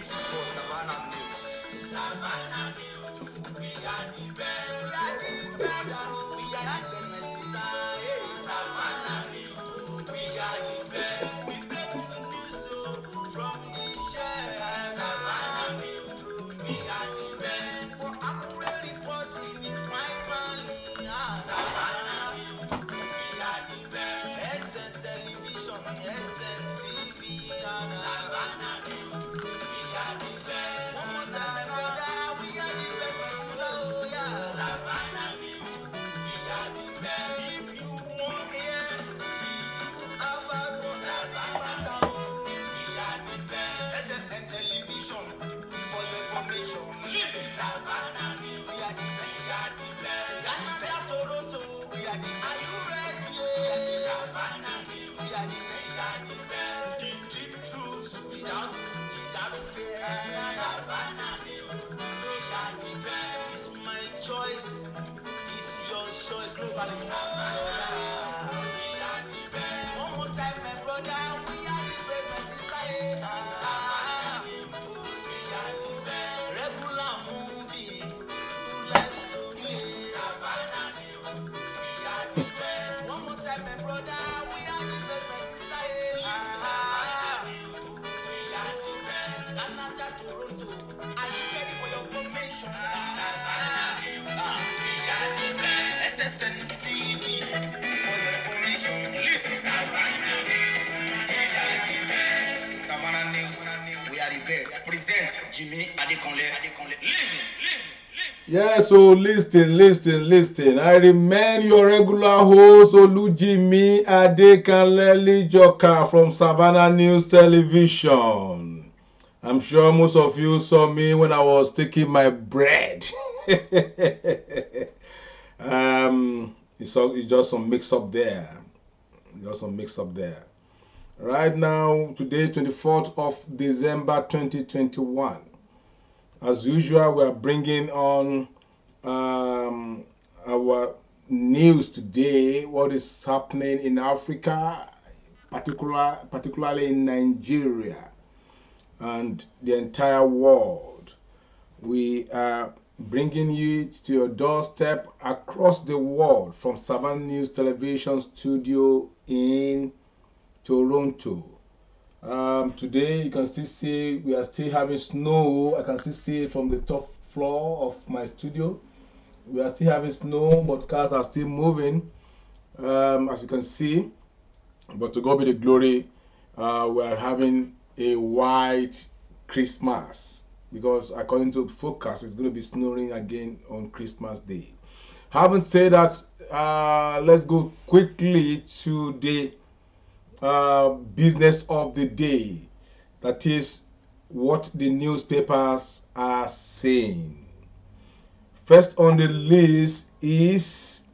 This is for Savannah News. Savannah News. We are the best. We are the best. We are the best, my sister. Hey, Savannah News. We are the best. We break the news from the share. Savannah News. We are the best. For accurate reporting in finally. Savannah News. We are the best. SN Television, SN TV. Savannah News. We are the best. One more time, brother. We are the best, my sister. Oh, yeah. Savannah News. We are the best. If you want here, Savannah. We are the best. SN Television for your information. Listen, Savannah News. We are the best. We are the best. Canada, Toronto. We are the best. Are you ready? We are the Savannah News. We are the best. We are the best. The deep truth without fear. Savannah News. We are the best. It's my choice. It's your choice. Nobody. Savannah News. We are the best. One more time, my brother. We are the best, my sister. Savannah News. We are the best. Regular movie. True life story. Savannah News. We are the best. One more time, my brother. We are the best, my sister. Savannah News. We are the best. Canada, Toronto. Are you ready for your promotion? Savannah News. We are the best. SSN TV. For your information. Listen, Savannah News. We are the best. Savannah News. We are the best. Present Jimmy Adekunle. Listen. Yeah, so listen. I remain your regular host, Olujimi Adekanle Joka from Savannah News Television. I'm sure most of you saw me when I was taking my bread. It's just some mix-up there. Right now, today, 24th of December 2021. As usual, we are bringing on our news today, what is happening in Africa, particularly in Nigeria and the entire world. We are bringing you to your doorstep across the world from Savannah News Television studio in Toronto. Today you can still see we are still having snow. I can still see it from the top floor of my studio. We are still having snow, but cars are still moving, as you can see. But to God be the glory, we are having a white Christmas because according to forecast, it's going to be snowing again on Christmas Day. Having said that, let's go quickly to the business of the day, that is what the newspapers are saying. First on the list is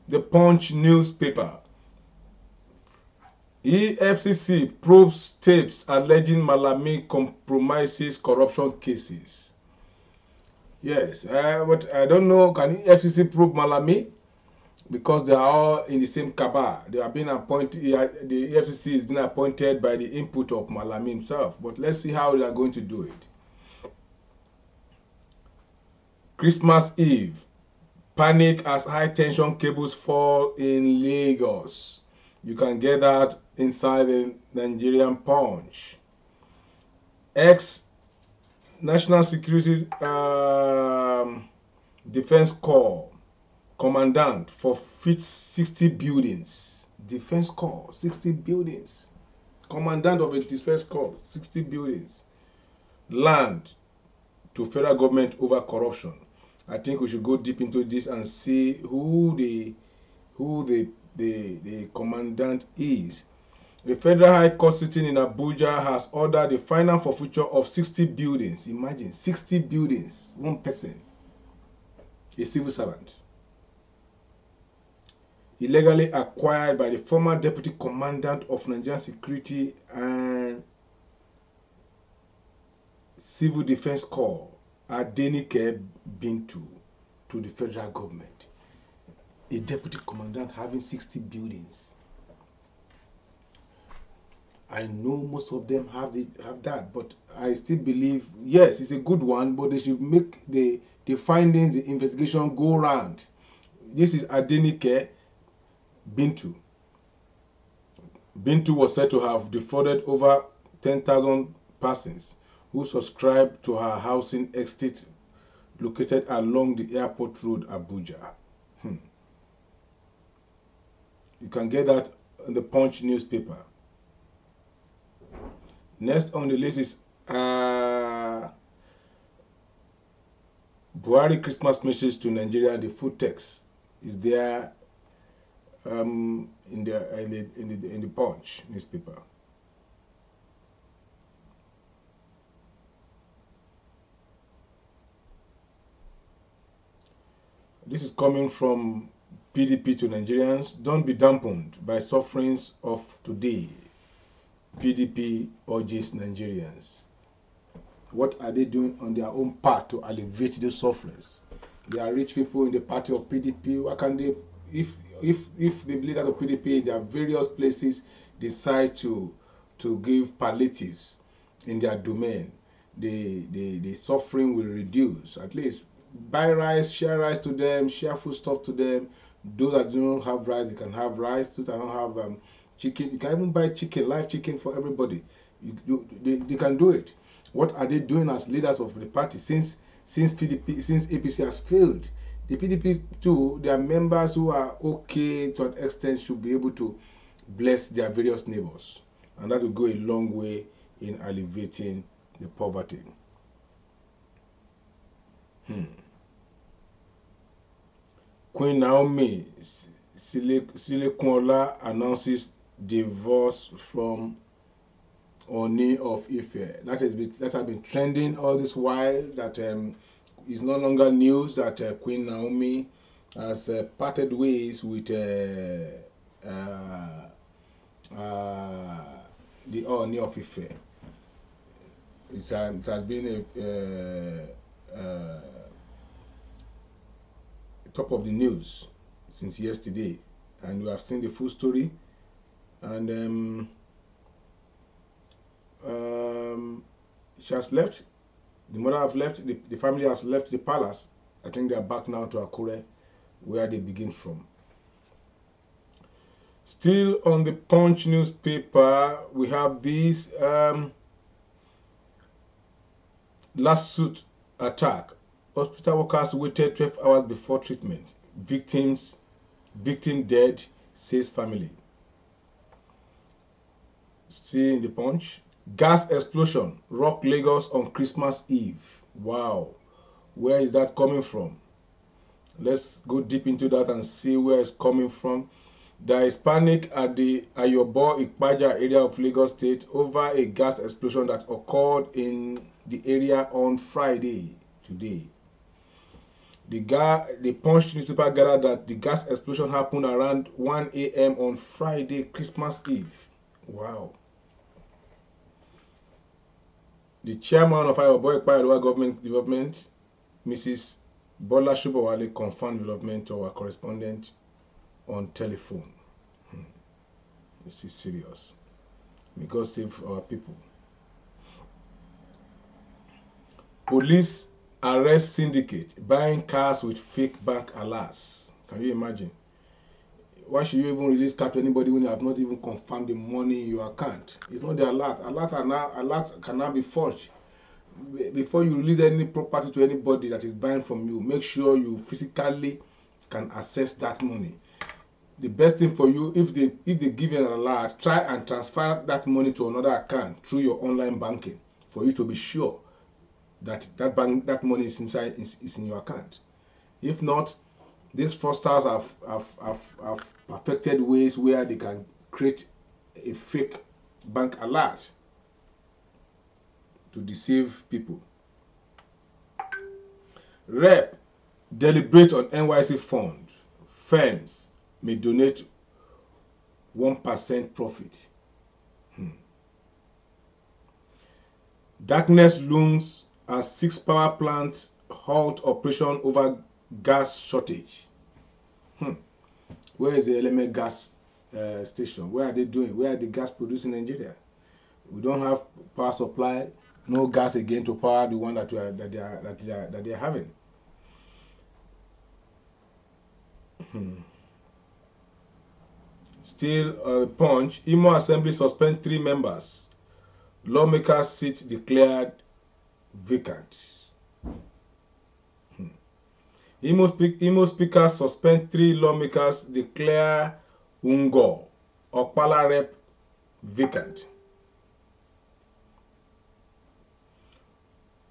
the Punch newspaper. EFCC probes tapes alleging Malami compromises corruption cases. Yes, but I don't know, can EFCC probe Malami? Because they are all in the same cabal. They are being appointed. The EFCC is being appointed by the input of Malami himself. But let's see how they are going to do it. Christmas Eve, panic as high tension cables fall in Lagos. You can get that inside the Nigerian Punch. National Security Defense Corps commandant forfeits 60 buildings. Defense Corps, 60 buildings. Commandant of a Defense Corps, 60 buildings. Land to federal government over corruption. I think we should go deep into this and see who the commandant is. The Federal High Court sitting in Abuja has ordered the final forfeiture of 60 buildings. Imagine, 60 buildings, one person, a civil servant, illegally acquired by the former deputy commandant of Nigerian Security and Civil Defense Corps, Adenike Bintu, to the federal government. A deputy commandant having 60 buildings. I know most of them have that, but I still believe yes, it's a good one, but they should make the findings, the investigation go round. This is Adenike Bintu. Bintu was said to have defrauded over 10,000 persons who subscribed to her housing estate located along the airport road, Abuja. You can get that in the Punch newspaper. Next on the list is Buhari Christmas message to Nigeria. The full text is there in the Punch newspaper. This is coming from PDP to Nigerians. Don't be dampened by sufferings of today. PDP urges Nigerians. What are they doing on their own part to alleviate the sufferings? They are rich people in the party of PDP. Why can they, if the leaders of PDP in their various places decide to give palliatives in their domain, the suffering will reduce. At least buy rice, share rice to them, share foodstuff to them. Those that don't have rice, they can have rice. Those that don't have chicken, you can even buy chicken, live chicken for everybody. They can do it. What are they doing as leaders of the party since APC has failed? The PDP too, their members who are okay to an extent should be able to bless their various neighbors, and that will go a long way in alleviating the poverty. Queen Naomi Silekunola announces divorce from Oni of Ife. That has been trending all this while. That is no longer news that Queen Naomi has parted ways with the Oni of Ife. It has been a top of the news since yesterday, and we have seen the full story. And she has left. The mother has left. The family has left the palace. I think they are back now to Akure, where they begin from. Still on the Punch newspaper, we have this lawsuit attack. Hospital workers waited 12 hours before treatment. Victim dead, says family. See in the Punch. Gas explosion rock Lagos on Christmas Eve. Wow. Where is that coming from? Let's go deep into that and see where it's coming from. There is panic at the Ayobo Ikpaja area of Lagos State over a gas explosion that occurred in the area on Friday, today. The Punch newspaper gathered that the gas explosion happened around 1 a.m. on Friday, Christmas Eve. Wow. The chairman of Ayobo Ikpaja Local Government Development, Mrs. Bola Shobowale, confirmed development to our correspondent on telephone. This is serious. May God save our people. Police arrest syndicate buying cars with fake bank alerts. Can you imagine? Why should you even release car to anybody when you have not even confirmed the money in your account? It's not the alert. Alert can now be forged. Before you release any property to anybody that is buying from you, make sure you physically can access that money. The best thing for you, if they give you an alert, try and transfer that money to another account through your online banking for you to be sure that that money is in your account. If not, these fraudsters have perfected ways where they can create a fake bank alert to deceive people. Rep deliberate on NYC fund. Firms may donate 1% profit. Darkness looms as 6 power plants halt operation over gas shortage. Where is the element gas station? Where are they doing? Where are the gas producing in Nigeria? We don't have power supply, no gas again to power the one that they are having. Still, Punch. Imo Assembly suspend 3 members. Lawmakers seat declared vacant. Imo Speaker suspend 3 lawmakers, declare Ungo Okpala rep vacant.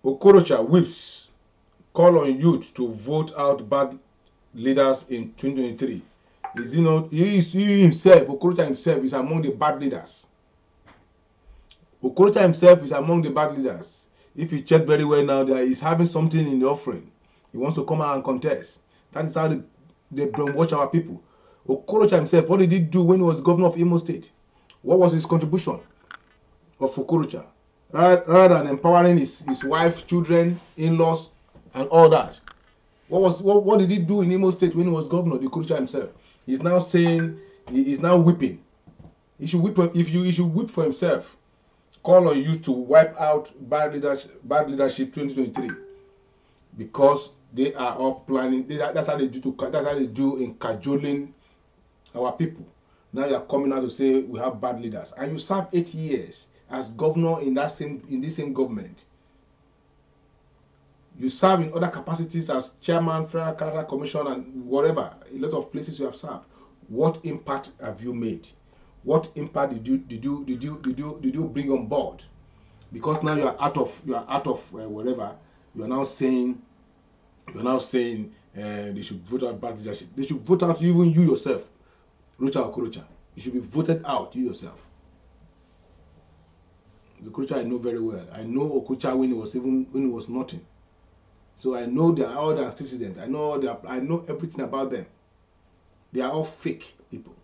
Okorocha whips call on youth to vote out bad leaders in 2023. Is he not? He himself, Okorocha himself, is among the bad leaders. Okorocha himself is among the bad leaders. If you check very well now, there is having something in the offering. He wants to come out and contest. That is how they brainwash our people. Okorocha himself, what did he do when he was governor of Imo State? What was his contribution of Okorocha? Rather than empowering his wife, children, in-laws, and all that. What did he do in Imo State when he was governor? The Okorocha himself. He's now saying, he is now whipping. He should whip. He should whip for himself. Call on you to wipe out bad leadership 2023, because they are all planning. That's how they do. That's how they do in cajoling our people. Now you are coming out to say we have bad leaders, and you serve 8 years as governor in this same government. You serve in other capacities as chairman, Federal Character Commission, and whatever. A lot of places you have served. What impact have you made? What impact did you bring on board? Because now you are out of whatever. You are now saying they should vote out bad leadership. They should vote out even you yourself, Rocha Okorocha. You should be voted out, you yourself. The Okorocha I know very well. I know Okorocha when he was nothing. So I know they are all the antecedents. I know everything about them. They are all fake people.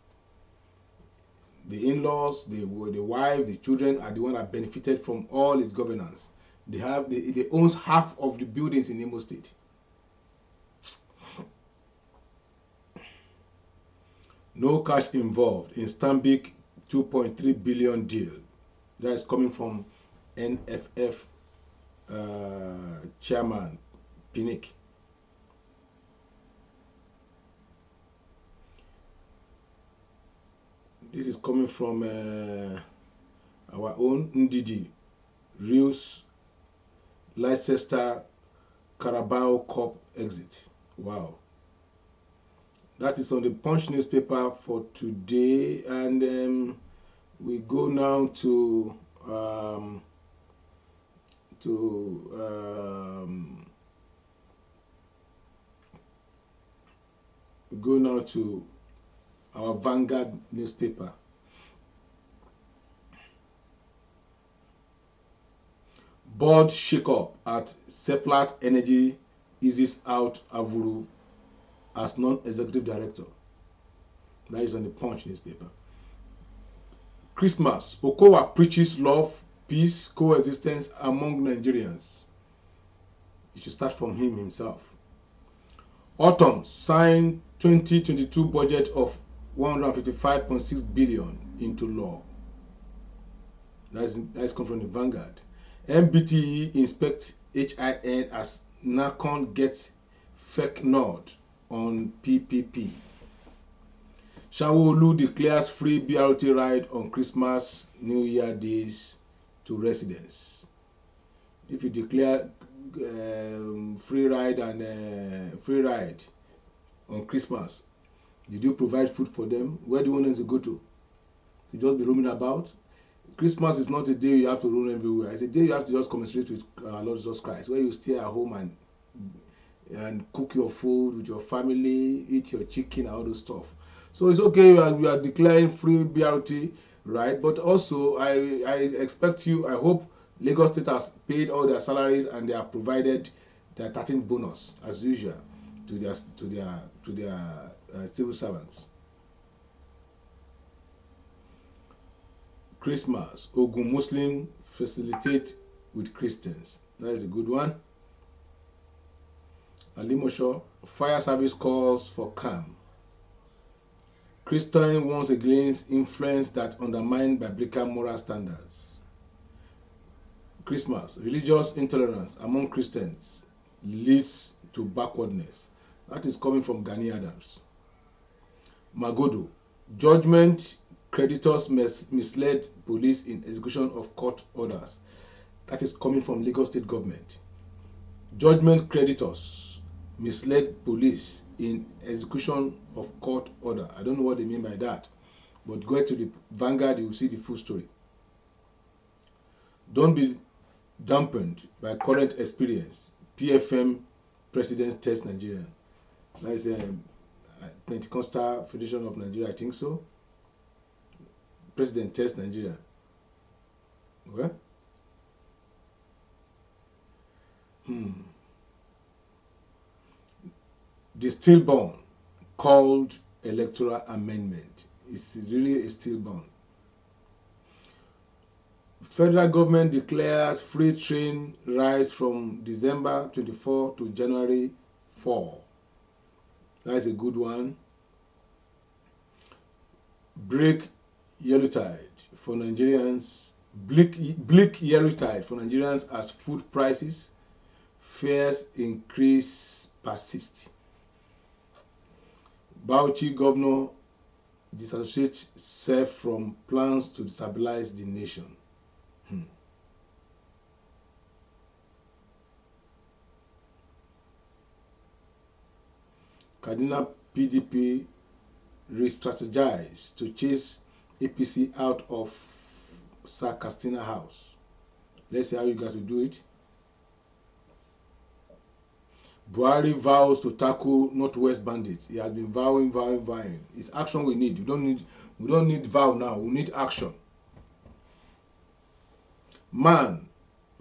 The in-laws, the wife, the children are the one that benefited from all his governance. They owns half of the buildings in Imo State. No cash involved in Stanbic 2.3 billion deal. That is coming from NFF chairman Pinnick. This is coming from our own Ndidi, Rios, Leicester, Carabao Cup exit. Wow. That is on the Punch newspaper for today, and we go now to our Vanguard newspaper. Board shake-up at Seplat Energy eases out Avuru as non-executive director. That is on the Punch newspaper. Christmas. Okowa preaches love, peace, coexistence among Nigerians. It should start from him himself. Autumn. Signed 2022 budget of 155.6 billion into law. That is come from the Vanguard. MBTE inspects HIN as NACON gets fake nod on PPP. Sanwo-Olu declares free BRT ride on Christmas, New Year days to residents. If you declare free ride on Christmas, did you provide food for them? Where do you want them to go to? To just be roaming about? Christmas is not a day you have to roam everywhere. It's a day you have to just commiserate with our Lord Jesus Christ, where you stay at home and cook your food with your family, eat your chicken, and all those stuff. So it's okay, we are declaring free BRT, right? But also, I expect you, I hope Lagos State has paid all their salaries and they have provided their 13th bonus, as usual, to their civil servants. Christmas. Ogun Muslim facilitate with Christians. That is a good one. Alimosho. Fire service calls for calm. Christian once against influence that undermine biblical moral standards. Christmas, religious intolerance among Christians leads to backwardness. That is coming from Gani Adams. Magodo, judgment creditors misled police in execution of court orders. That is coming from Lagos State government. Judgment creditors misled police in execution of court order. I don't know what they mean by that, but go to the Vanguard, you will see the full story. Don't be dampened by current experience. PFM President Test Nigeria. That's Pentecostal Federation of Nigeria, I think so. President Test Nigeria. Well, the stillborn called electoral amendment. It's really a stillborn. Federal government declares free train rides from December 24 to January 4. That's a good one. Bleak yellow tide for Nigerians. Bleak yellow tide for Nigerians as food prices, fares increase persist. Bauchi governor disassociates self from plans to destabilize the nation. Kaduna PDP re-strategized to chase APC out of Sir Castina House. Let's see how you guys will do it. Buhari vows to tackle Northwest bandits. He has been vowing. It's action we need. We don't need vow now. We need action. Man,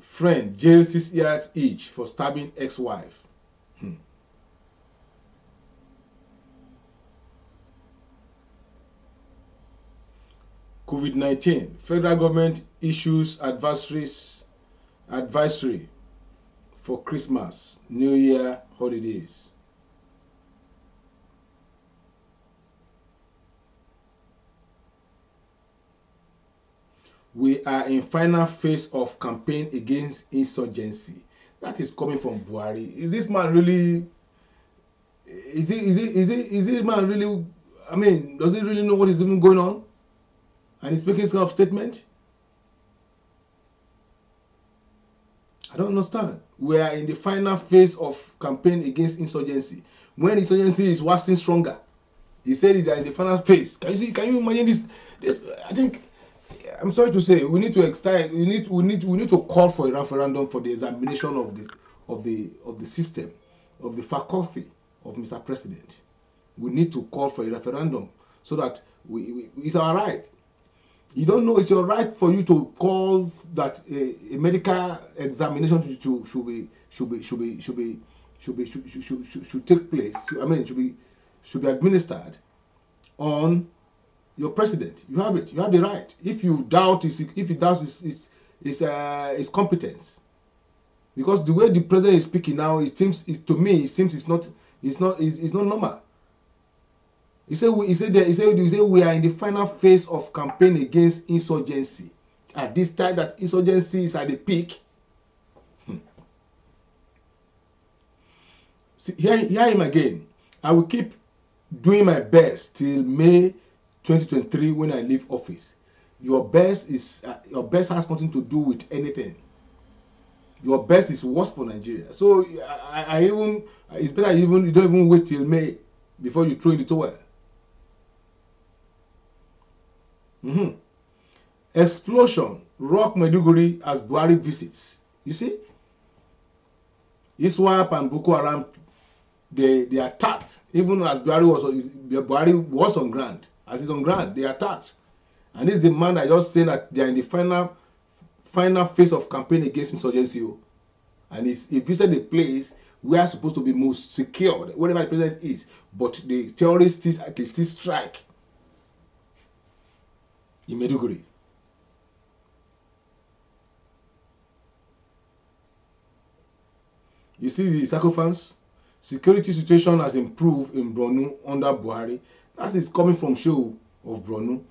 friend, jail 6 years each for stabbing ex-wife. COVID-19. Federal government issues advisory for Christmas, New Year holidays. We are in final phase of campaign against insurgency. That is coming from Buhari. Is this man really? Is it man really? I mean, does he really know what is even going on? And he's making some statement. I don't understand. We are in the final phase of campaign against insurgency. When insurgency is waxing stronger, he said he's in the final phase. Can you see? Can you imagine this? I think. I'm sorry to say, we need to extend. We need to call for a referendum for the examination of the system, of the faculty of Mr. President. We need to call for a referendum so that it's our right. You don't know, it's your right for you to call that a medical examination should take place. I mean, should be administered on your president. You have it. You have the right. If you doubt his competence, because the way the president is speaking now, it seems it's not normal. He said we are in the final phase of campaign against insurgency. At this time that insurgency is at the peak. See, hear him again. I will keep doing my best till May 2023 when I leave office. Your best has nothing to do with anything. Your best is worse for Nigeria. So it's better you don't even wait till May before you throw in the towel. Explosion rock Maiduguri as Buhari visits. You see, ISWAP and Boko Haram, they attacked. Even as Buhari was on ground. As he's on ground, they attacked. And this is the man that just saying that they are in the final phase of campaign against insurgency. And he visited the place where it's supposed to be most secure, wherever the president is. But the terrorists still strike in Maiduguri. You see the sacrifice? Security situation has improved in Borno under Buhari. That is coming from show of Borno.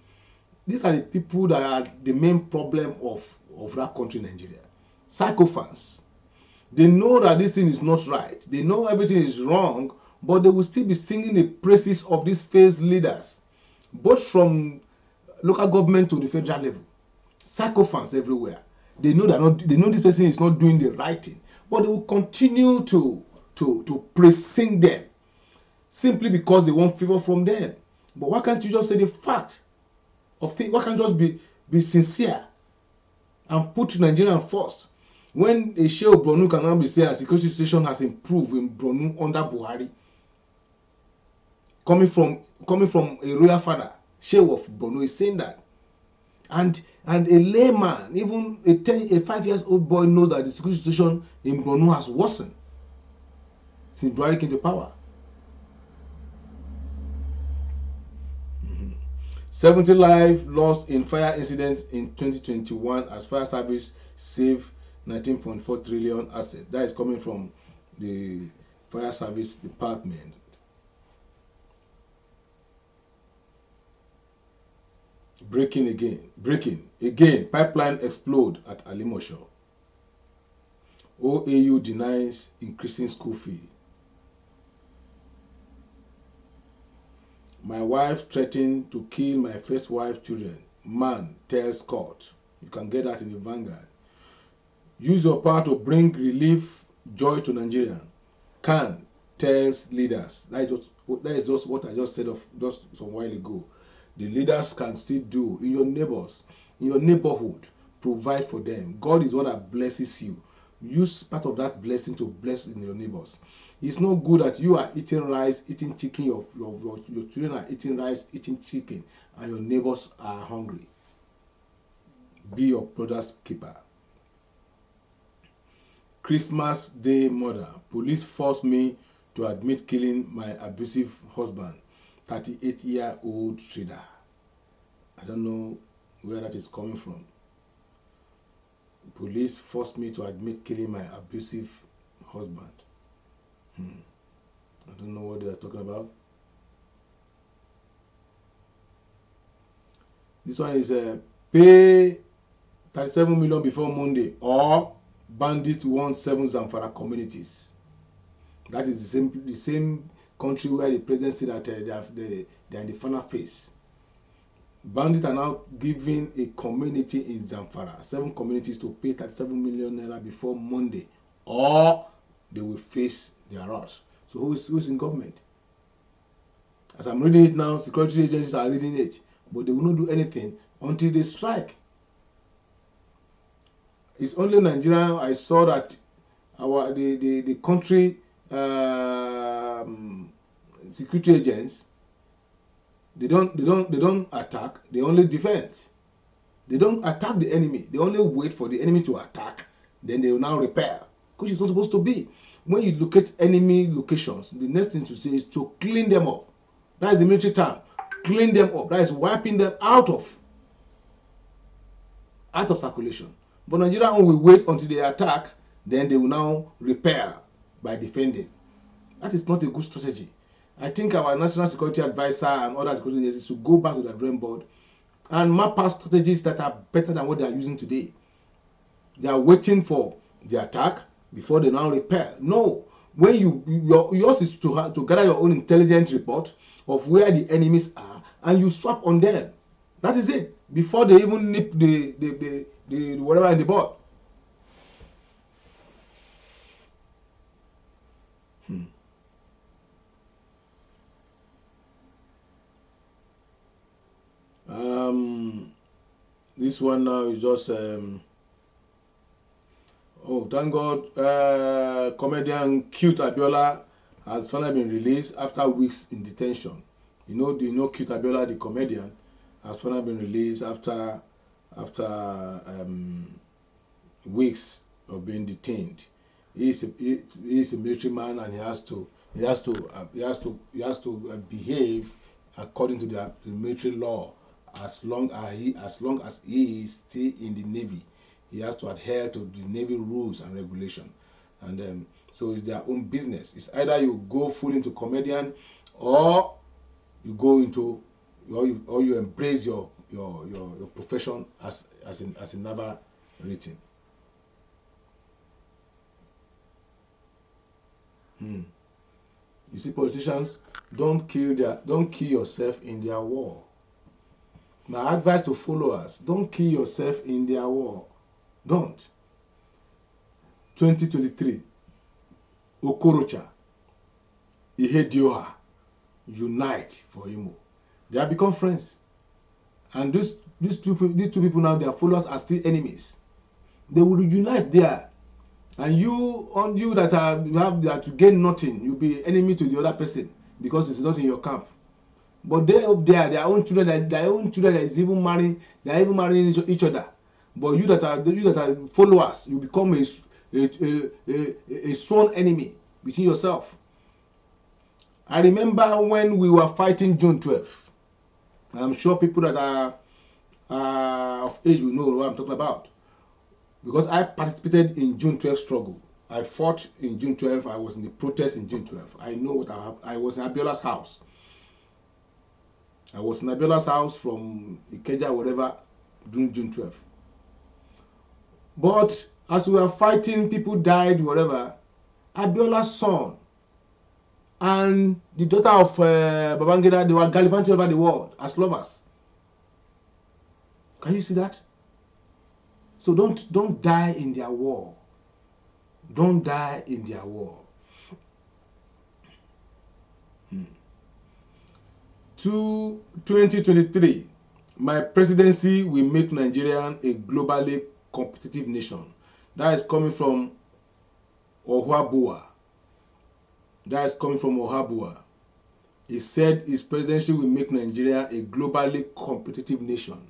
These are the people that are the main problem of that country, Nigeria. Sycophants. They know that this thing is not right. They know everything is wrong, but they will still be singing the praises of these failed leaders, both from local government to the federal level. Sycophants everywhere. They know that not. They know this person is not doing the right thing, but they will continue to praise-sing them simply because they want favor from them. But why can't you just say the fact of things? Why can't you just be sincere and put Nigerian first? When a share of Borno can now be saying a security situation has improved in Borno under Buhari, coming from a royal father, share of Borno is saying that, and a layman, even a 5 years old boy knows that the security situation in Borno has worsened since Buhari came to power. 70 lives lost in fire incidents in 2021 as fire service saved 19.4 trillion assets. That is coming from the fire service department. Breaking again, pipeline explode at Alimosho. OAU denies increasing school fee. My wife threatened to kill my first wife's children. Man tells court. You can get that in the Vanguard. Use your power to bring relief, joy to Nigeria. Can tells leaders. That is just what I just said of just some while ago. The leaders can still do in your neighbors, in your neighborhood. Provide for them. God is what that blesses you. Use part of that blessing to bless in your neighbors. It's not good that you are eating rice, eating chicken, your children are eating rice, eating chicken, and your neighbors are hungry. Be your brother's keeper. Christmas Day murder. Police forced me to admit killing my abusive husband, 38-year-old trader. I don't know where that is coming from. Police forced me to admit killing my abusive husband. I don't know what they are talking about. This one is pay 37 million before Monday, or bandits won 7 Zamfara communities. That is the same country where the president said that they are in the final phase. Bandits are now giving a community in Zamfara, 7 communities, to pay 37 million naira before Monday, or they will face their wrath. So who is in government? As I'm reading it now, security agencies are reading it, but they will not do anything until they strike. It's only Nigeria I saw that the country security agents, they don't attack, they only defend. They don't attack the enemy, they only wait for the enemy to attack, then they will now repair, which is not supposed to be. When you locate enemy locations, the next thing to say is to clean them up. That is the military term. Clean them up. That is wiping them out of circulation. But Nigeria will wait until they attack, then they will now repair by defending. That is not a good strategy. I think our national security advisor and other security agencies should go back to the drawing board and map out strategies that are better than what they are using today. They are waiting for the attack before they now repair. No, when yours is to gather your own intelligence report of where the enemies are, and you swap on them. That is it. Before they even nip the whatever in the bud. This one now is just oh, thank God, comedian Cute Abiola has finally been released after weeks in detention. Do you know Cute Abiola, the comedian, has finally been released after weeks of being detained. He is a military man, and he has to behave according to the military law. As long as he is still in the Navy, he has to adhere to the Navy rules and regulations. And so it's their own business. It's either you go full into comedian, or you go into or you embrace your profession as a naval rating. Hmm. You see, politicians, don't kill yourself in their war. My advice to followers, don't kill yourself in their war. Don't. 2023, Okorocha, Ihedioha, unite for Imo. They have become friends. And these two people now, their followers are still enemies. They will unite there. And you that to gain nothing, you'll be enemy to the other person because it's not in your camp. But they up there, their own children that is even marrying, they are even marrying each other. But you that are followers, you become a sworn enemy between yourself. I remember when we were fighting June 12th. I'm sure people that are of age will know what I'm talking about. Because I participated in June 12th struggle. I fought in June 12th. I was in the protest in June 12th. I know what I was in Abiola's house. I was in Abiola's house from Ikeja, whatever, during June 12th. But as we were fighting, people died, whatever. Abiola's son and the daughter of Babangida, they were gallivanting over the world as lovers. Can you see that? So don't die in their war. Don't die in their war. 2023, my presidency will make Nigeria a globally competitive nation. That is coming from Ohuabua. He said his presidency will make Nigeria a globally competitive nation.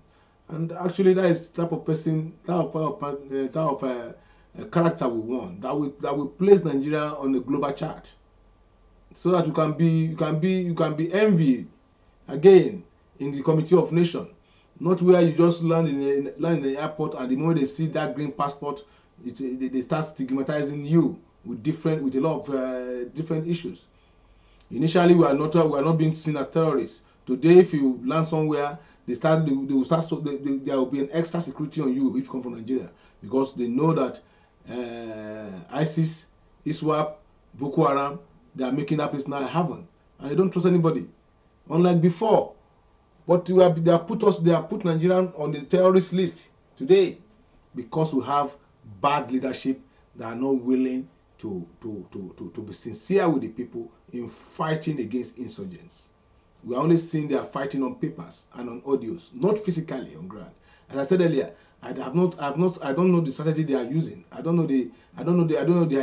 And actually, that is type of person, type of character we want. That will place Nigeria on the global chart, so that you can be envied again in the Committee of Nations. Not where you just land in the airport and the moment they see that green passport, they start stigmatizing you with a lot of different issues. Initially, we are not being seen as terrorists. Today, if you land somewhere, there will be an extra security on you if you come from Nigeria, because they know that ISIS, ISWAP, Boko Haram, they are making that place now heaven, and they don't trust anybody, unlike before. But they have put Nigeria on the terrorist list today because we have bad leadership that are not willing to be sincere with the people in fighting against insurgents. We are only seeing they are fighting on papers and on audios, not physically on ground. As I said earlier, I don't know the strategy they are using. I don't know the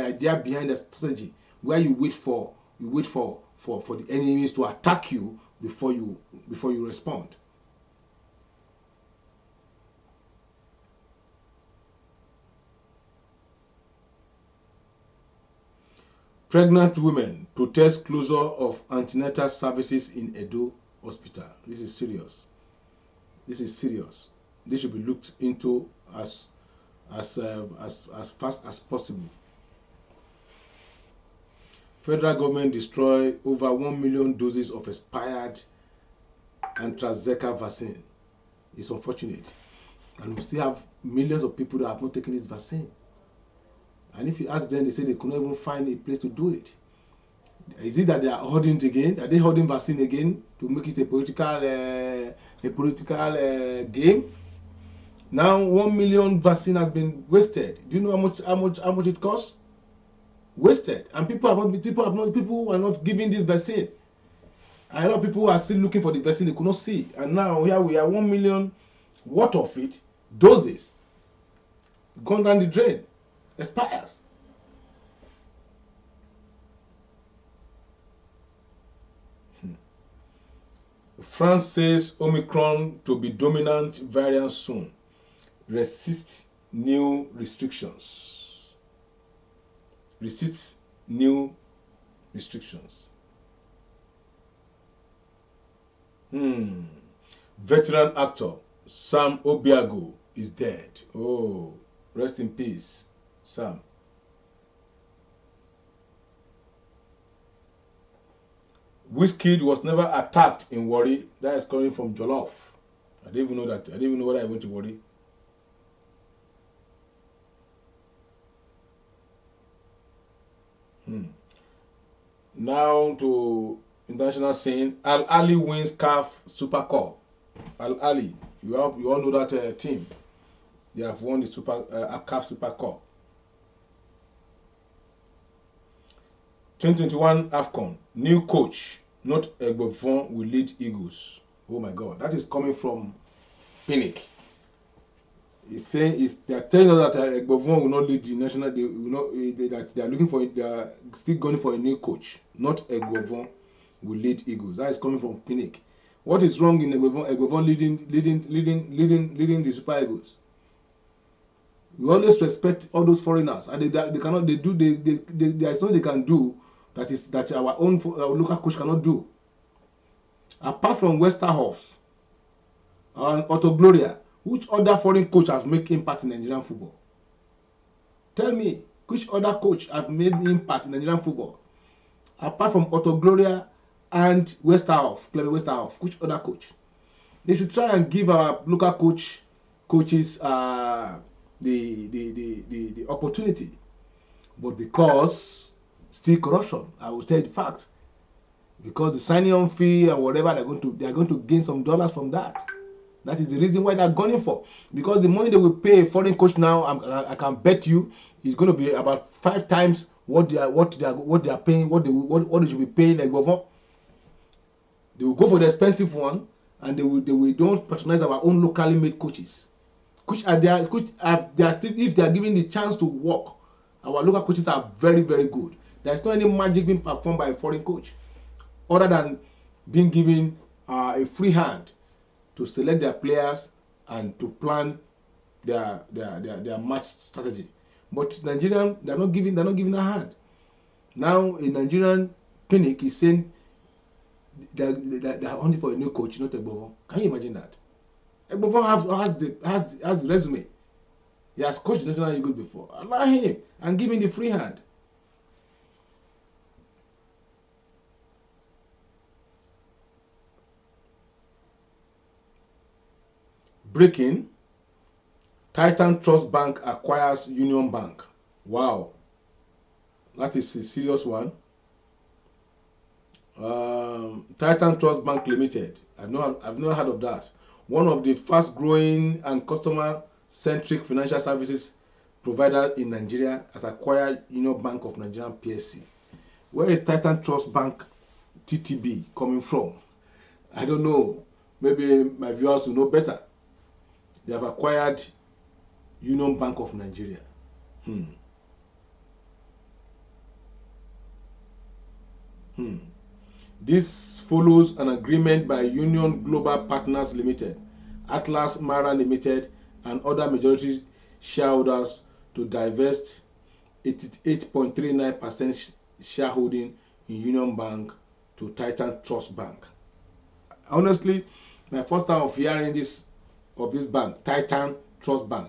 idea behind the strategy, where you wait for the enemies to attack you before you respond. Pregnant women protest closure of antenatal services in Edo Hospital. This is serious. This should be looked into as fast as possible. Federal government destroy over 1 million doses of expired AstraZeneca vaccine. It's unfortunate, and we still have millions of people that have not taken this vaccine. And if you ask them, they say they could not even find a place to do it. Is it that they are holding it again? Are they holding vaccine again to make it a political game? Now 1 million vaccine has been wasted. Do you know how much it costs? Wasted, and people are not giving this vaccine. And a lot of people are still looking for the vaccine they could not see. And now here we are, 1 million worth of it, doses, gone down the drain, expires. France says Omicron to be dominant variant soon. Resists new restrictions. Veteran actor Sam Obiago is dead. Oh, rest in peace, Sam. Wizkid was never attacked in Warri. That is coming from Jollof. I didn't even know that. I didn't even know whether I went to Warri. Now to international scene. Al Ali wins CAF Super Cup. Al Ali, you all know that team. They have won the CAF Super Cup. 2021 AFCON. New coach, not Egbofon, will lead Eagles. Oh my God, that is coming from Pinnick. He's saying they are telling us that Egbofon will not lead the national. They will not. That they are looking for. They are still going for a new coach. Not Egbofon will lead Eagles. That is coming from Pinnick. What is wrong in Egbofon leading the Super Eagles? We always respect all those foreigners, and they cannot. There is nothing they can do that our local coach cannot do. Apart from Westerhoff and Otto Gloria, which other foreign coach has made impact in Nigerian football? Tell me, which other coach has made impact in Nigerian football? Apart from Otto Gloria and Westerhoff, Clement Westerhoff, which other coach? They should try and give our local coaches the opportunity. But because still corruption, I will tell you the fact. Because the signing on fee and whatever they are going to gain some dollars from that. That is the reason why they are gunning for. Because the money they will pay a foreign coach now, I can bet you, is going to be about 5 times what they are paying, what they should be paying like government. They will go for the expensive one, and they will don't patronize our own locally made coaches. If they are given the chance to work, our local coaches are very, very good. There is not any magic being performed by a foreign coach, other than being given a free hand to select their players and to plan their match strategy. But Nigerian, they're not giving a hand. Now a Nigerian Pinnick is saying they are only for a new coach, not Egbofon. Can you imagine that? Egbofon has the resume. He has coached the national good before. Allow him and give him the free hand. Breaking. Titan Trust Bank acquires Union Bank. Wow, that is a serious one. Titan Trust Bank Limited. I've never heard of that. One of the fast-growing and customer-centric financial services provider in Nigeria has acquired Union Bank of Nigeria PSC. Where is Titan Trust Bank TTB coming from? I don't know. Maybe my viewers will know better. They have acquired Union Bank of Nigeria. This follows an agreement by Union Global Partners Limited, Atlas Mara Limited, and other majority shareholders to divest 88.39% shareholding in Union Bank to Titan Trust Bank. Honestly, my first time of hearing this bank, Titan Trust Bank.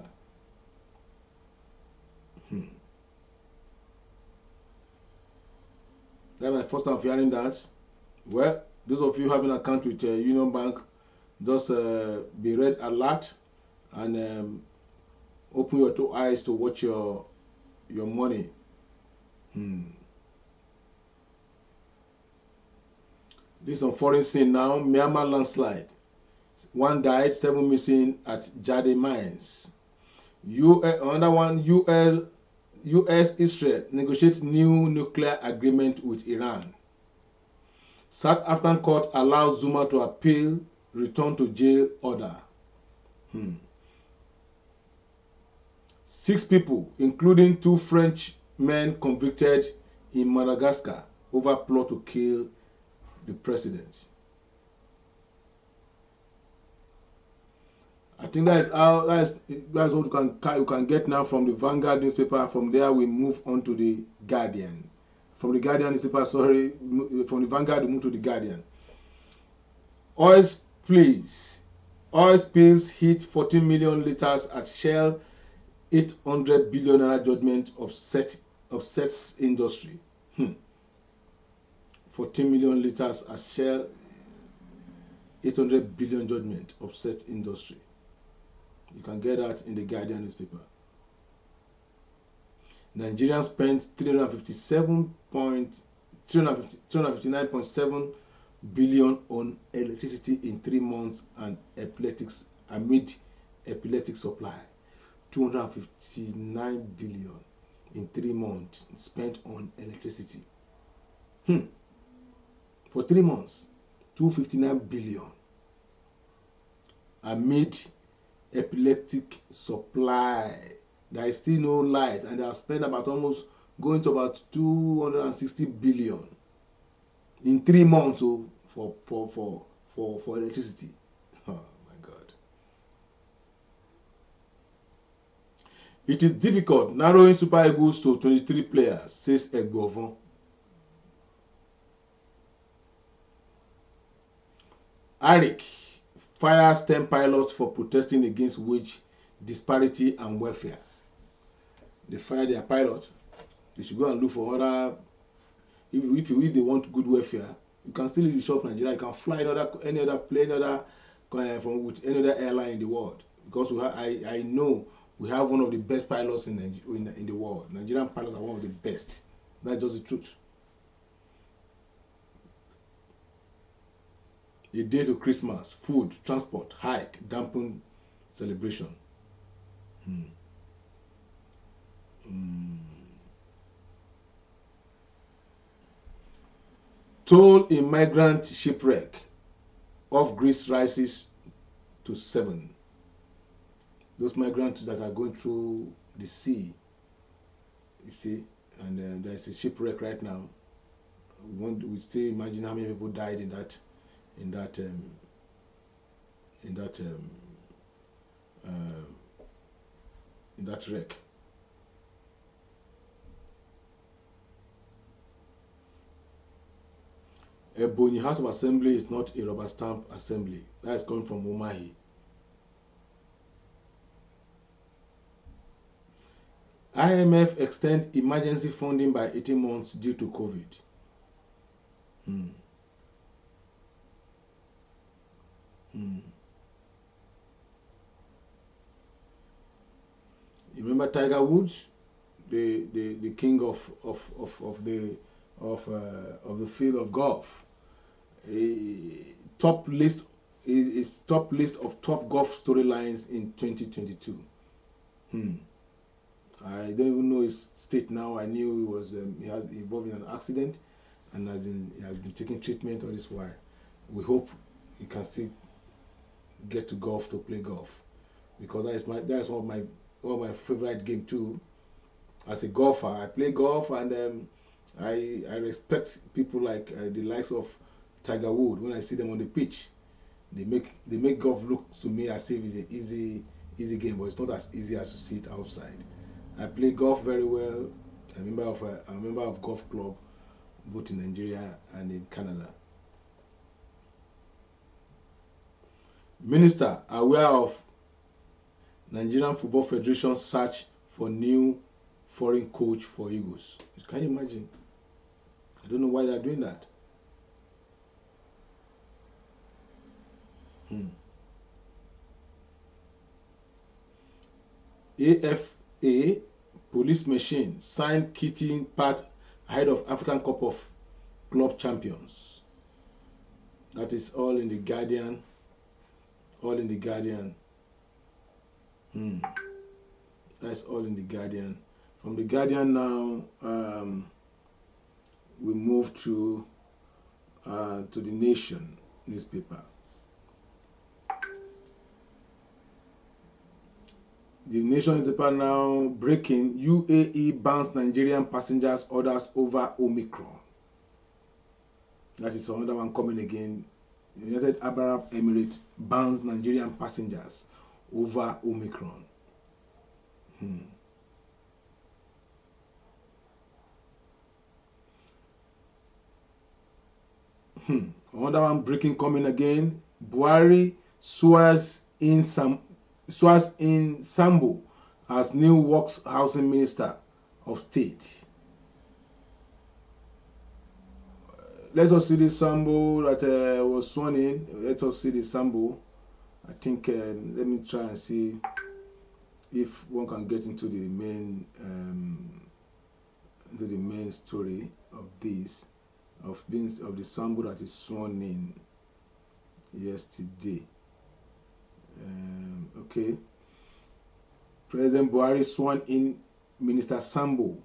That's my first time of hearing that. Well, those of you having an account with Union Bank, just be red alert and open your 2 eyes to watch your money. This is on foreign scene now. Myanmar landslide. 1 died, 7 missing at Jade mines. Another one, US Israel negotiate new nuclear agreement with Iran. South African court allows Zuma to appeal return to jail order. 6 people, including 2 French men, convicted in Madagascar over plot to kill the president. I think that's what you can get now from the Vanguard newspaper. From there, we move on to the Guardian. From the Guardian newspaper, from the Vanguard, we move to the Guardian. Oil spills hit 14 million liters at Shell. 800 billion naira judgment upsets industry. 14 million liters at Shell. 800 billion judgment upsets industry. You can get that in the Guardian newspaper. Nigerians spent 357.3 359.7 billion on electricity in 3 months and epileptics amid epileptic supply. 259 billion in 3 months spent on electricity. For 3 months, 259 billion amid epileptic supply. There is still no light, and they have spent about almost going to about 260 billion in 3 months for electricity. Oh my God. It is difficult narrowing Super Eagles to 23 players, says Egbovon. Arik fires 10 pilots for protesting against wage disparity and welfare. They fire their pilot. They should go and look for other. If they want good welfare, you can still leave the shop of Nigeria. You can fly any other plane, from with any other airline in the world. Because I know we have one of the best pilots in the world. Nigerian pilots are one of the best. That's just the truth. A day to Christmas, food, transport, hike, dampen celebration. Toll in migrant shipwreck off Greece rises to 7. Those migrants that are going through the sea, you see, and there is a shipwreck right now. We still imagine how many people died in that wreck. Ebonyi House of Assembly is not a rubber stamp assembly. That is coming from Umahi. IMF extends emergency funding by 18 months due to COVID. You remember Tiger Woods, the king of the field of golf. Top list of top golf storylines in 2022. I don't even know his state now. I knew he was involved in an accident and he has been taking treatment. All this while. We hope he can still get to golf to play golf, because that is one of my favorite game too. As a golfer, I play golf, and I respect people like the likes of Tiger Woods. When I see them on the pitch, they make golf look to me as if it's an easy game, but it's not as easy as you see it outside. I play golf very well. I'm a member of golf club both in Nigeria and in Canada. Minister aware of Nigerian Football Federation search for new foreign coach for Eagles. Can you imagine? I don't know why they're doing that. AFA police machine signed kitting part ahead of African Cup of Club Champions. That is all in the Guardian. That's all in the Guardian. From the Guardian now, we move to the Nation newspaper. The Nation newspaper now breaking: UAE bans Nigerian passengers orders over Omicron. That is another one coming again. United Arab Emirates bans Nigerian passengers over Omicron. Another one breaking coming again. Buhari swears in Sambo as new Works Housing Minister of State. Let's also see the Sambo that was sworn in. Let's also see the Sambo. I think let me try and see if one can get into the main story of this. of the Sambo that is sworn in yesterday. Okay. President Buhari sworn in Minister Sambo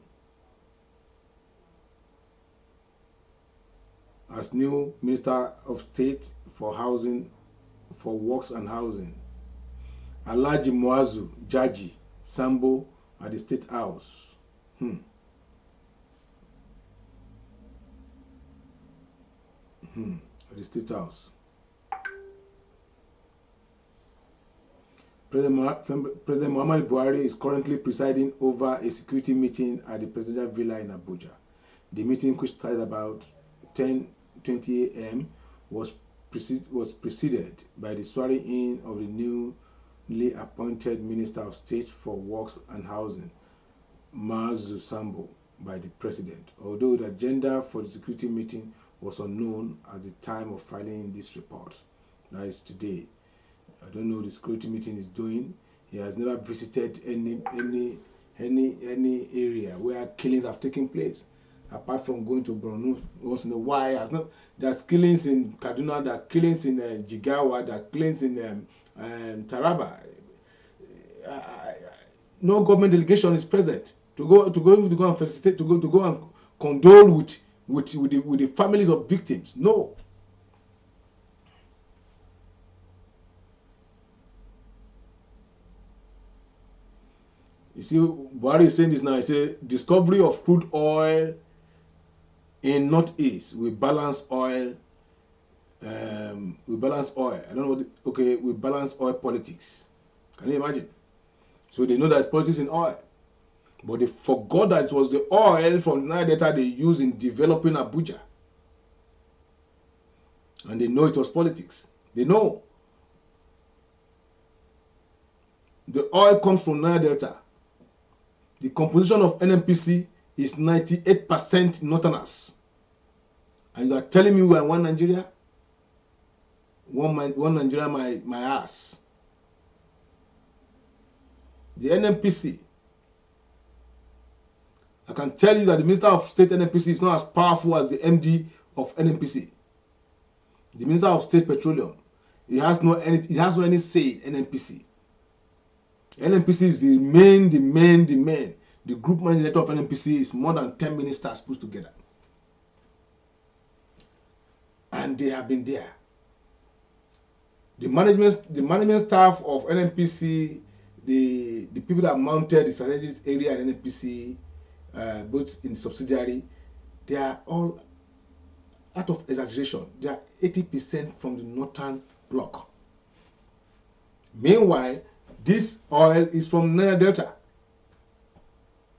as new Minister of State for Housing, for Works and Housing. Alhaji Muazu Jaji Sambo at the State House. At the State House. President Muhammad Buhari is currently presiding over a security meeting at the Presidential Villa in Abuja. The meeting, which started about 10:20 a.m., was preceded by the swearing-in of the newly appointed Minister of State for Works and Housing, Muazu Sambo, by the President, although the agenda for the security meeting was unknown at the time of filing this report. That is today. I don't know what the security meeting is doing. He has never visited any area where killings have taken place, apart from going to Borno once in a while. There's killings in Kaduna, there are killings in Jigawa, there are killings in Taraba. No government delegation is present to go and felicitate, to go and condole with the families of victims. No. You see, Buhari is saying this now. He said, discovery of crude oil in Northeast will balance oil. We balance oil. I don't know what. We balance oil politics. Can you imagine? So they know there's politics in oil, but they forgot that it was the oil from the Nile Delta they used in developing Abuja, and they know it was politics. They know the oil comes from Nile Delta. The composition of NNPC is 98% Northerners. And you are telling me we are one Nigeria? One Nigeria, my ass. The NNPC, I can tell you that the Minister of State NNPC is not as powerful as the MD of NNPC. The Minister of State Petroleum, it has no any say in NNPC. NNPC is the main. The group manager of NNPC is more than 10 ministers put together. And they have been there. The management staff of NNPC, the people that mounted the strategic area in NNPC, both in the subsidiary, they are all, out of exaggeration, they are 80% from the northern block. Meanwhile, this oil is from Nile Delta.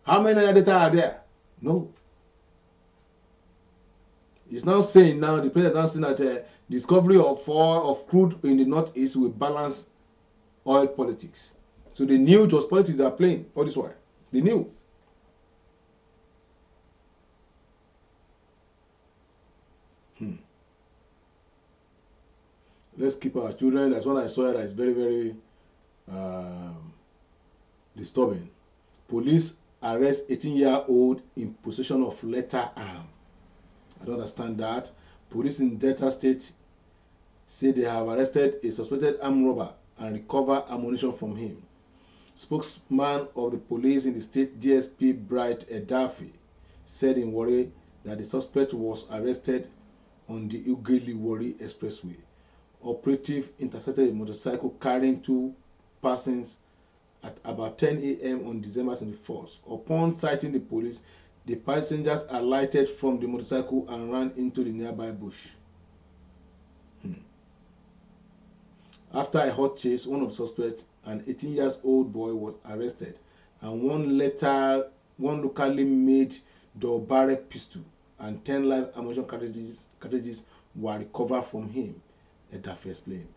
How many Nile Delta are there? No. He's now saying, the president now saying that discovery of crude in the Northeast will balance oil politics. So they knew it was politics they are playing all this while. They knew. Let's keep our children. That's one I saw that is very, very disturbing. Police arrest 18-year-old in possession of lethal arm. I don't understand that. Police in Delta State say they have arrested a suspected armed robber and recover ammunition from him. Spokesman of the police in the state, DSP Bright Edafi, said in Warri that the suspect was arrested on the Ughelli-Warri Expressway. Operative intercepted a motorcycle carrying two persons at about 10 a.m. on December 21st. Upon sighting the police, the passengers alighted from the motorcycle and ran into the nearby bush. After a hot chase, one of the suspects, an 18-year-old boy, was arrested, and one locally made double-barrel pistol and 10 live ammunition cartridges were recovered from him. Edafi explained.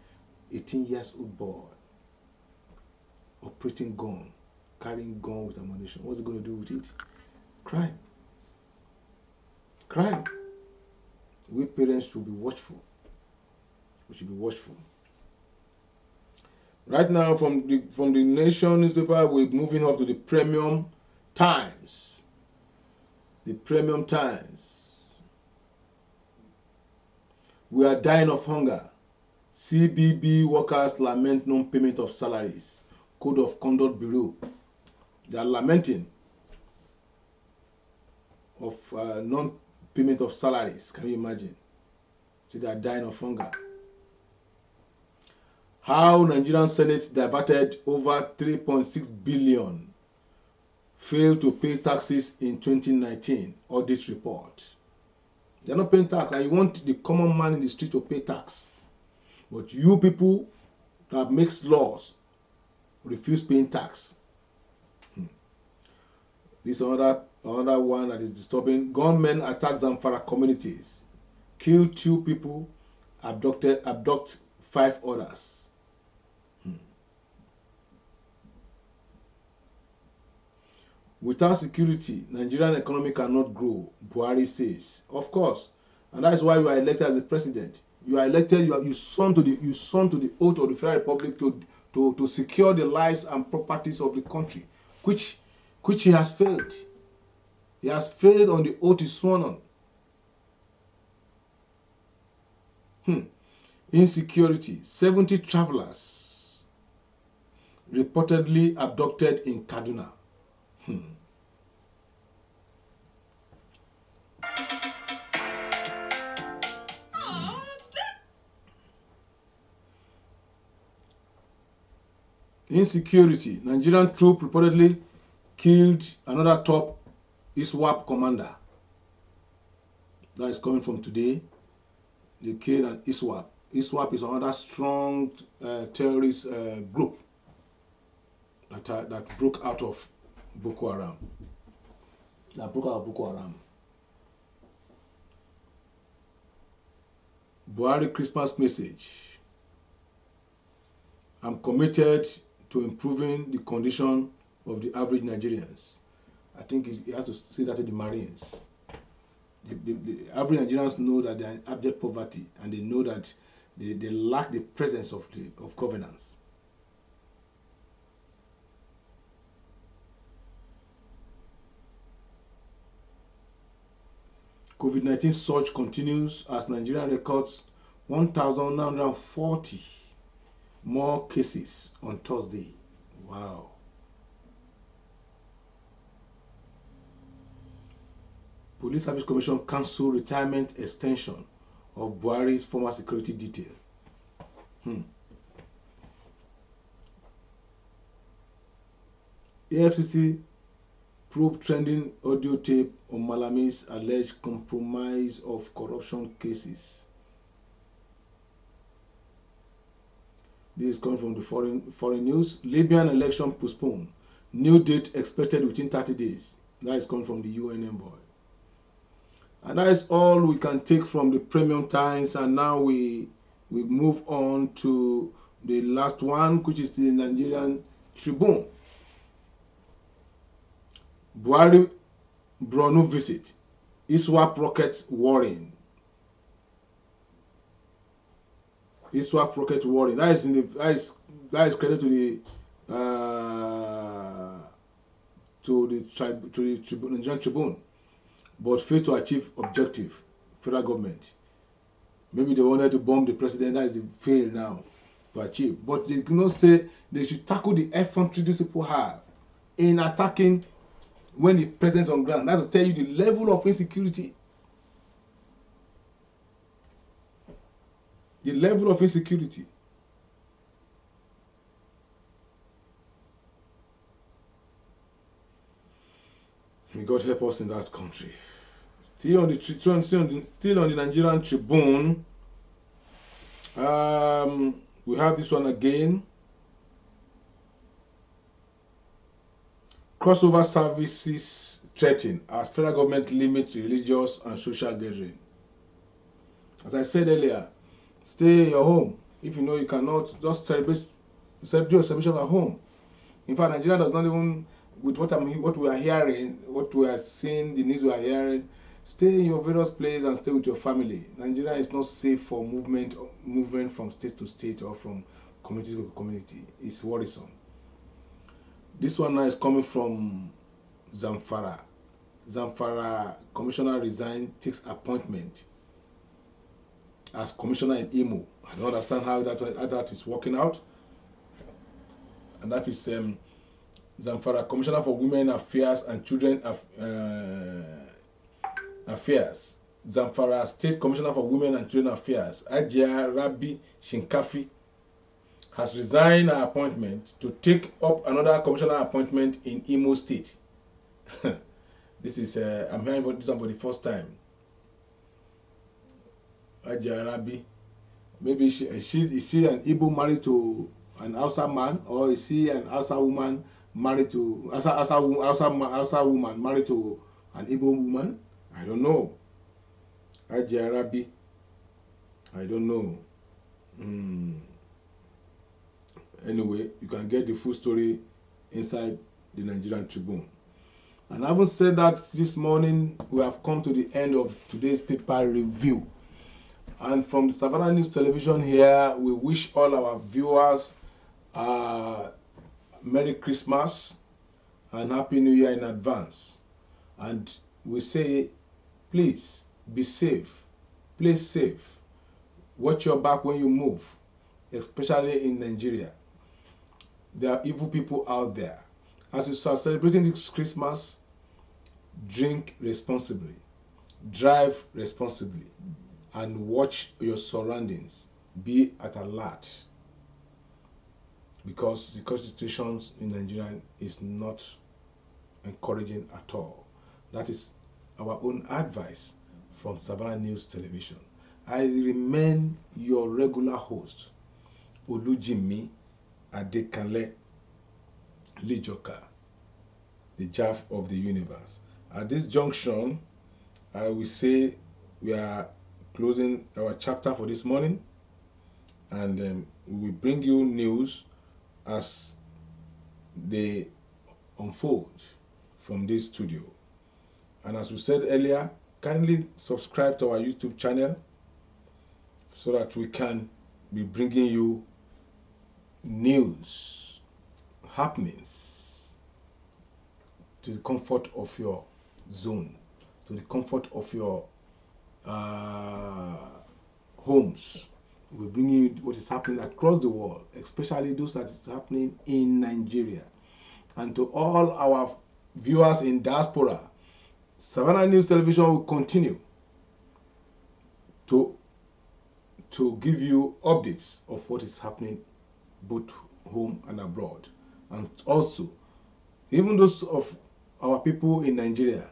18-year-old boy operating gun, carrying gun with ammunition. What's he going to do with it? Crime. Crime. We parents should be watchful. We should be watchful. Right now, from the Nation newspaper, we're moving up to the Premium Times. The Premium Times. We are dying of hunger. CBB workers lament non-payment of salaries. Code of Conduct Bureau. They are lamenting of non-payment of salaries. Can you imagine? See, they are dying of hunger. How Nigerian Senate diverted over 3.6 billion failed to pay taxes in 2019 audit report. They are not paying tax, and you want the common man in the street to pay tax. But you people that makes laws refuse paying tax. This another one that is disturbing. Gunmen attack Zamfara communities, kill 2 people, abduct 5 others. Without security, Nigerian economy cannot grow, Buhari says. Of course, and that is why you are elected as the president. You are elected. You sworn to the oath of the Federal Republic to secure the lives and properties of the country, which he has failed. He has failed on the oath he sworn on. Insecurity. 70 travelers reportedly abducted in Kaduna. Insecurity. Nigerian troop reportedly killed another top ISWAP commander. That is coming from today. They killed an ISWAP. ISWAP is another strong terrorist group that broke out of Boko Haram. Buhari Christmas message. I'm committed to improving the condition of the average Nigerians. I think he has to say that to the Marines. The average Nigerians know that they are in abject poverty, and they know that they lack the presence of governance. COVID-19 surge continues as Nigeria records 1,940 more cases on Thursday. Wow. Police Service Commission cancel retirement extension of Buhari's former security detail. AFCC probe trending audio tape on Malami's alleged compromise of corruption cases. This is coming from the foreign news. Libyan election postponed. New date expected within 30 days. That is coming from the UN envoy. And that is all we can take from the Premium Times. And now we move on to the last one, which is the Nigerian Tribune. Buhari Borno visit. ISWAP rockets warring. ISWAP rocket warring. That is credited to the Nigerian Tribune, but failed to achieve objective. Federal government. Maybe they wanted to bomb the president. That is the fail now to achieve. But they cannot say they should tackle the effrontery these people have in attacking when the president's on ground. That will tell you the level of insecurity. The level of insecurity. May God help us in that country. Still on the Nigerian Tribune. We have this one again. Crossover services threatened as federal government limits religious and social gathering. As I said earlier, stay in your home. If you know you cannot, just celebrate your celebration at home. In fact, Nigeria does not even, with what we are hearing, what we are seeing, the news we are hearing, stay in your various places and stay with your family. Nigeria is not safe for movement from state to state or from community to community. It's worrisome. This one now is coming from Zamfara. Zamfara commissioner resigned, takes appointment. as commissioner in Imo. I don't understand how that is working out. And that is Zamfara, Commissioner for Women Affairs and Children Affairs. Zamfara State Commissioner for Women and Children Affairs, Ajia Rabi Shinkafi, has resigned her appointment to take up another commissioner appointment in Imo State. This is I'm hearing this one for the first time. Ajia Rabi, maybe is she an Igbo married to an Hausa man, or is she an Hausa woman married to Hausa woman married to an Igbo woman? I don't know. Ajia Rabi, I don't know. Anyway, you can get the full story inside the Nigerian Tribune. And having said that, this morning we have come to the end of today's paper review. And from the Savannah News Television here, we wish all our viewers Merry Christmas and Happy New Year in advance. And we say, please be safe, play safe, watch your back when you move, especially in Nigeria. There are evil people out there. As you are celebrating this Christmas, drink responsibly, drive responsibly, and watch your surroundings. Be at alert, because the constitution in Nigeria is not encouraging at all. That is our own advice from Savannah News Television. I remain your regular host, Olujimi Adekanle Lijoka, the Jaff of the universe. At this junction, I will say we are closing our chapter for this morning, and we will bring you news as they unfold from this studio. And as we said earlier, kindly subscribe to our YouTube channel so that we can be bringing you news, happenings, to the comfort of your zone, to the comfort of your homes. We bring you what is happening across the world, especially those that is happening in Nigeria. And to all our viewers in diaspora, Savannah News Television will continue to give you updates of what is happening both home and abroad. And also, even those of our people in Nigeria,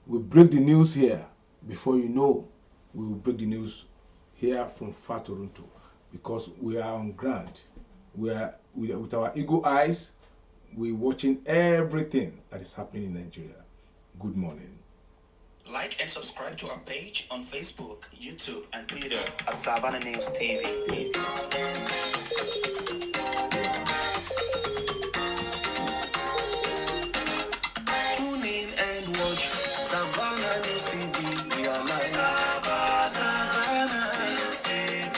we break the news here before you know. We will break the news here from far Toronto, because we are on ground. We are with our eagle eyes. We're watching everything that is happening in Nigeria. Good morning. Like and subscribe to our page on Facebook, YouTube, and Twitter at Savannah News TV. Tune in and watch Savannah News TV. We are live. Savannah News TV.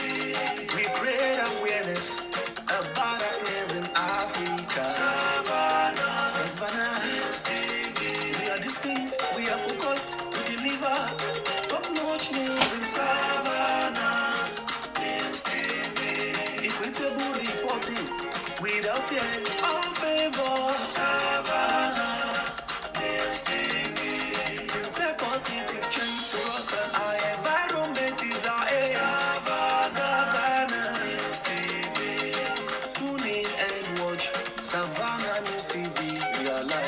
We create awareness about our place in Africa. Savannah News TV. We are distinct. We are focused. We deliver top-notch news in Savannah News TV. Equitable reporting without fear or favor. Savannah News TV. To say positive change to us and our environment is our aim. Savannah News TV. Tune in and watch Savannah News TV. We are live.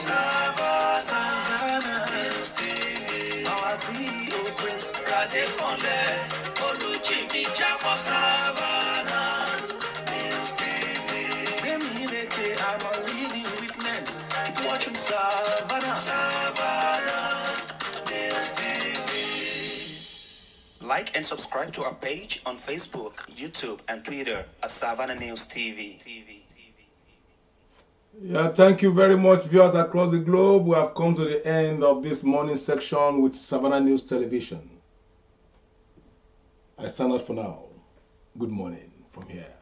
Savannah News TV. Our CEO Prince Radekonle Olujimi Jaffo. Savannah News TV. Bemileke, I'm a living witness. Keep watching Savannah News TV. Like and subscribe to our page on Facebook, YouTube, and Twitter at Savannah News TV. Yeah, thank you very much, viewers across the globe. We have come to the end of this morning section with Savannah News Television. I sign out for now. Good morning from here.